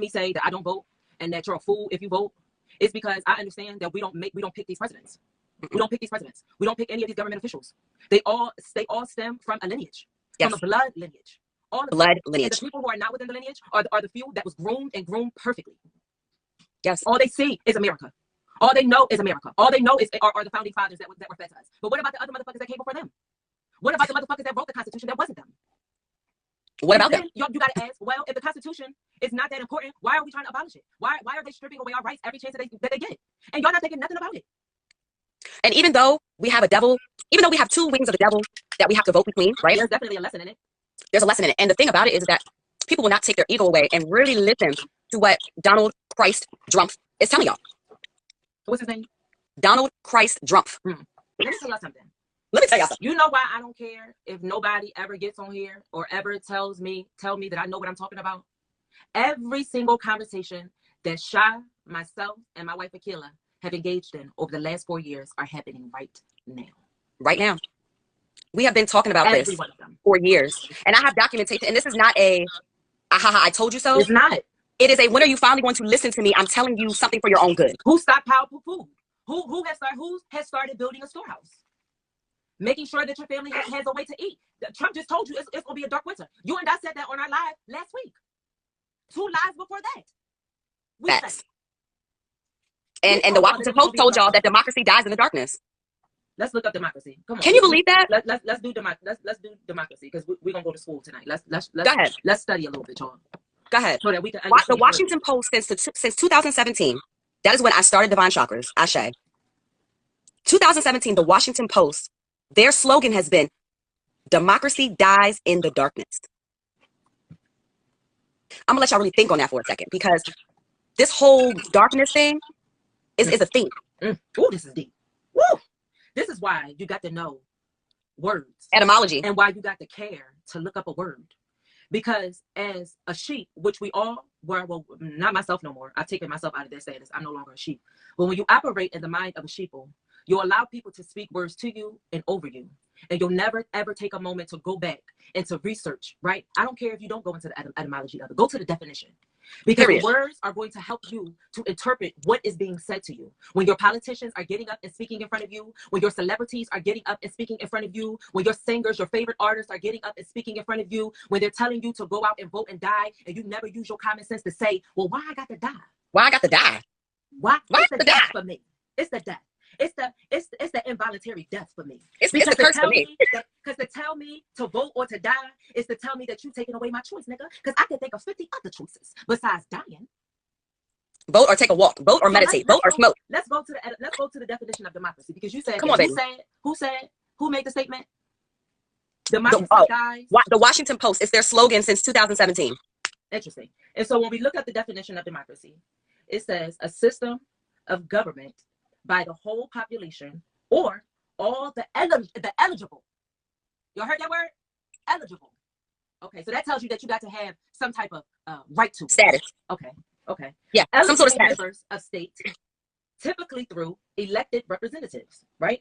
me say that I don't vote and that you're a fool if you vote, it's because I understand that we don't pick these presidents. We don't pick these presidents. We don't pick any of these government officials. They all stem from a lineage, from a blood lineage. All of blood them. lineage. And the people who are not within the lineage are the few that was groomed perfectly. Yes. All they see is America. All they know is America. All they know are the founding fathers that were fed to us. But what about the other motherfuckers that came before them? What about the motherfuckers that wrote the Constitution that wasn't them? What about them? You got to ask, well, if the Constitution is not that important, why are we trying to abolish it? Why are they stripping away our rights every chance that they get? And y'all not thinking nothing about it. And even though we have even though we have two wings of the devil that we have to vote between, right? There's definitely a lesson in it. There's a lesson in it. And the thing about it is that people will not take their ego away and really listen to what Donald Christ Drumpf is telling y'all. What's his name? Donald Christ Drumpf. Let me tell y'all something. Let me tell y'all something. You know why I don't care if nobody ever gets on here or ever tell me that I know what I'm talking about? Every single conversation that Sha, myself, and my wife Akila have engaged in over the last 4 years are happening right now. Right now. We have been talking about this for years. And I have documentation. And this is not a, I told you so. It's not. It is a, when are you finally going to listen to me? I'm telling you something for your own good. Who stockpiled food? Who has started building a storehouse? Making sure that your family has a way to eat. Trump just told you it's going to be a dark winter. You and I said that on our live last week. 2 lives before that. Facts. And the Washington Post told y'all that democracy dies in the darkness. Let's look up democracy. Come on. Can you believe that? Let's do democracy because we're gonna go to school tonight. Go ahead. Let's study a little bit, y'all. Go ahead. So that we can the Washington Post since 2017. That is when I started Divine Chakras. Ashe. 2017, the Washington Post, their slogan has been, democracy dies in the darkness. I'm gonna let y'all really think on that for a second because this whole darkness thing is a thing. Oh, this is deep. Woo! This is why you got to know words. Etymology. And why you got to care to look up a word. Because as a sheep, which we all were, well, not myself no more. I've taken myself out of their status. I'm no longer a sheep. But when you operate in the mind of a sheeple, you allow people to speak words to you and over you. And you'll never, ever take a moment to go back and to research, right? I don't care if you don't go into the etymology of it. Go to the definition. Because the words are going to help you to interpret what is being said to you. When your politicians are getting up and speaking in front of you, when your celebrities are getting up and speaking in front of you, when your singers, your favorite artists are getting up and speaking in front of you, when they're telling you to go out and vote and die, and you never use your common sense to say, well, why I got to die? Why I got to die? Why? It's the death for me. It's the death. It's the involuntary death for me. It's the curse for me. Because to tell me to vote or to die is to tell me that you taking away my choice, nigga. Because I can think of 50 other choices besides dying. Vote or take a walk. Vote or meditate. Vote or smoke. Let's go to the definition of democracy because you said. Come on, baby. Who made the statement? Democracy dies. The Washington Post. It's their slogan since 2017. Interesting. And so when we look at the definition of democracy, it says a system of government by the whole population or all the eligible. Y'all heard that word? Eligible. Okay, so that tells you that you got to have some type of right to status. Okay. Yeah, some sort of status. Members of states, typically through elected representatives, right?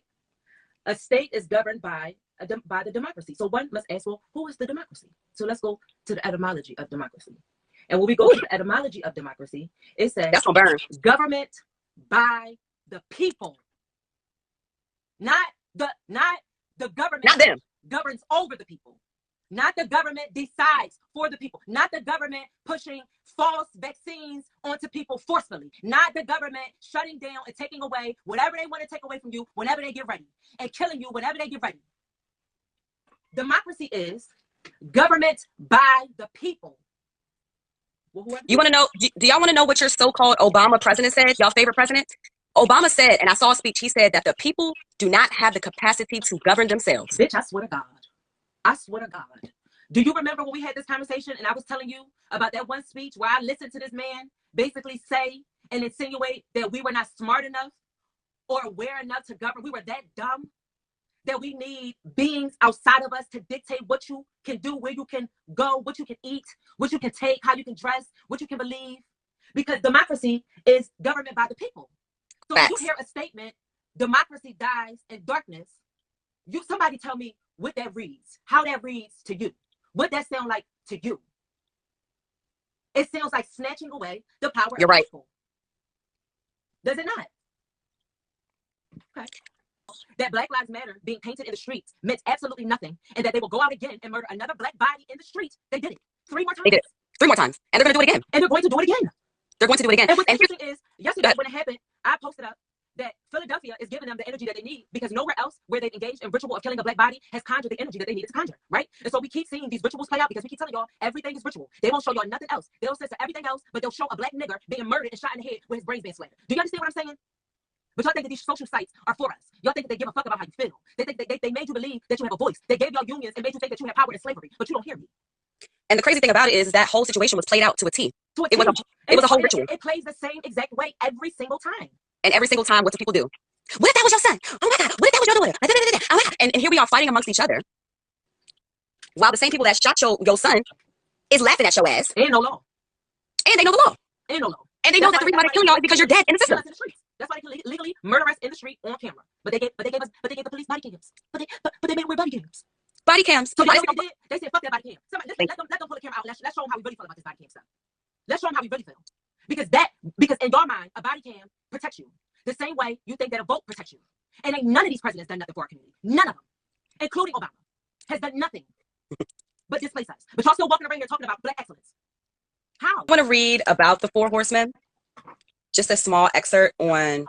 A state is governed by the democracy. So one must ask, well, who is the democracy? So let's go to the etymology of democracy. And when we go to the etymology of democracy, it says that's gonna burn. Government by the people, not the government. Not them. Governs over the people. Not the government decides for the people. Not the government pushing false vaccines onto people forcefully. Not the government shutting down and taking away whatever they want to take away from you whenever they get ready and killing you whenever they get ready. Democracy is government by the people. You want to know? Do y'all want to know what your so-called Obama president said? Y'all favorite president? Obama said, and I saw a speech, he said that the people do not have the capacity to govern themselves. Bitch, I swear to God. I swear to God. Do you remember when we had this conversation and I was telling you about that one speech where I listened to this man basically say and insinuate that we were not smart enough or aware enough to govern? We were that dumb that we need beings outside of us to dictate what you can do, where you can go, what you can eat, what you can take, how you can dress, what you can believe. Because democracy is government by the people. So when you hear a statement, democracy dies in darkness, somebody tell me what that reads, how that reads to you, what that sound like to you. It sounds like snatching away the power You're of the right. gospel. Does it not? Okay. That Black Lives Matter being painted in the streets meant absolutely nothing, and that they will go out again and murder another black body in the street. They did it 3 more times. They did it 3 more times, and they're going to do it again. And they're going to do it again. They're going to do it again. And what's interesting is, yesterday when it happened, I posted up that Philadelphia is giving them the energy that they need because nowhere else where they've engaged in ritual of killing a black body has conjured the energy that they needed to conjure, right? And so we keep seeing these rituals play out because we keep telling y'all everything is ritual. They won't show y'all nothing else. They'll censor everything else, but they'll show a black nigger being murdered and shot in the head with his brains being slandered. Do you understand what I'm saying? But y'all think that these social sites are for us. Y'all think that they give a fuck about how you feel. They think they made you believe that you have a voice. They gave y'all unions and made you think that you have power in slavery, but you don't hear me. And the crazy thing about it is that whole situation was played out to a T. It was a whole ritual. It plays the same exact way every single time. And every single time, what do people do? What if that was your son? Oh my God. What if that was your daughter? Oh my God. And here we are fighting amongst each other, while the same people that shot your son is laughing at your ass. Ain't no law. And they know the law. Ain't no law. And they know that the reason why they're killing y'all is because you're dead in the system. That's why they can legally murder us in the street on camera. But they gave the police body cams. But they made them wear body cams. Body cams. So you know what they did? They said, fuck that body cam. Somebody, let them pull the camera out. Let's show them how we really feel about this body cam stuff. Let's show them how we really feel. Because in your mind, a body cam protects you. The same way you think that a vote protects you. And ain't none of these presidents done nothing for our community. None of them, including Obama, has done nothing but displace us. But y'all still walking around here talking about black excellence. How? I want to read about the 4 horsemen. Just a small excerpt on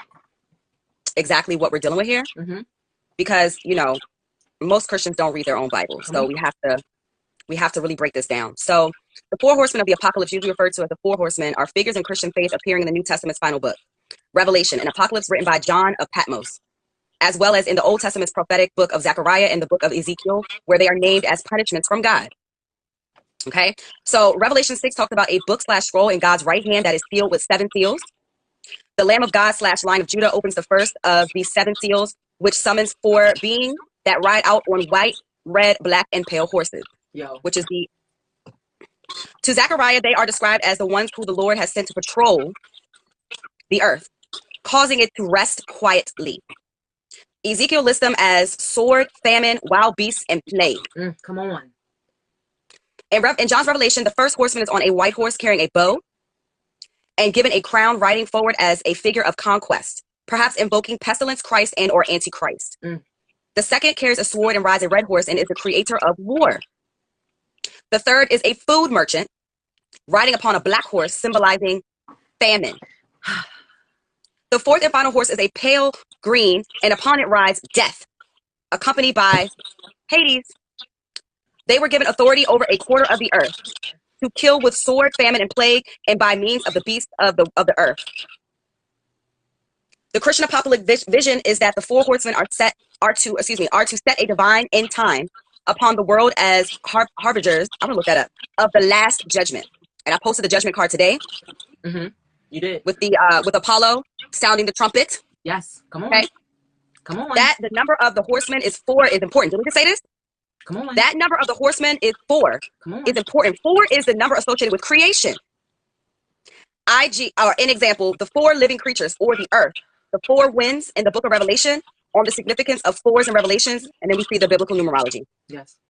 exactly what we're dealing with here. Mm-hmm. Because, you know, most Christians don't read their own Bible. So we have to really break this down. So the 4 horsemen of the apocalypse, usually referred to as the 4 horsemen, are figures in Christian faith appearing in the New Testament's final book, Revelation, an apocalypse written by John of Patmos, as well as in the Old Testament's prophetic book of Zechariah and the book of Ezekiel, where they are named as punishments from God. Okay, so Revelation 6 talks about a book/scroll in God's right hand that is sealed with 7 seals. The Lamb of God/Line of Judah opens the first of these 7 seals, which summons 4 beings that ride out on white, red, black, and pale horses. Which is to Zechariah, they are described as the ones who the Lord has sent to patrol the earth, causing it to rest quietly. Ezekiel lists them as sword, famine, wild beasts, and plague. Come on. In John's Revelation, the first horseman is on a white horse carrying a bow and given a crown, riding forward as a figure of conquest, perhaps invoking pestilence, Christ, and or Antichrist. The second carries a sword and rides a red horse and is the creator of war. The third is a food merchant riding upon a black horse, symbolizing famine. The fourth and final horse is a pale green, and upon it rides death, accompanied by Hades. They were given authority over a quarter of the earth to kill with sword, famine, and plague, and by means of the beasts of the earth. The Christian apocalyptic vision is that the 4 horsemen are to set a divine end time upon the world as harbingers. I'm gonna look that up, of the last judgment. And I posted the judgment card today. You did. With Apollo sounding the trumpet. Yes. Come on. Okay. Come on. That the number of the horsemen is 4 is important. Did we just say this? Come on. That number of the horsemen is 4. Come on. Is important. 4 is the number associated with creation. In example, the 4 living creatures or the earth, the 4 winds in the book of Revelation on the significance of 4s in Revelations, and then we see the biblical numerology. Yes.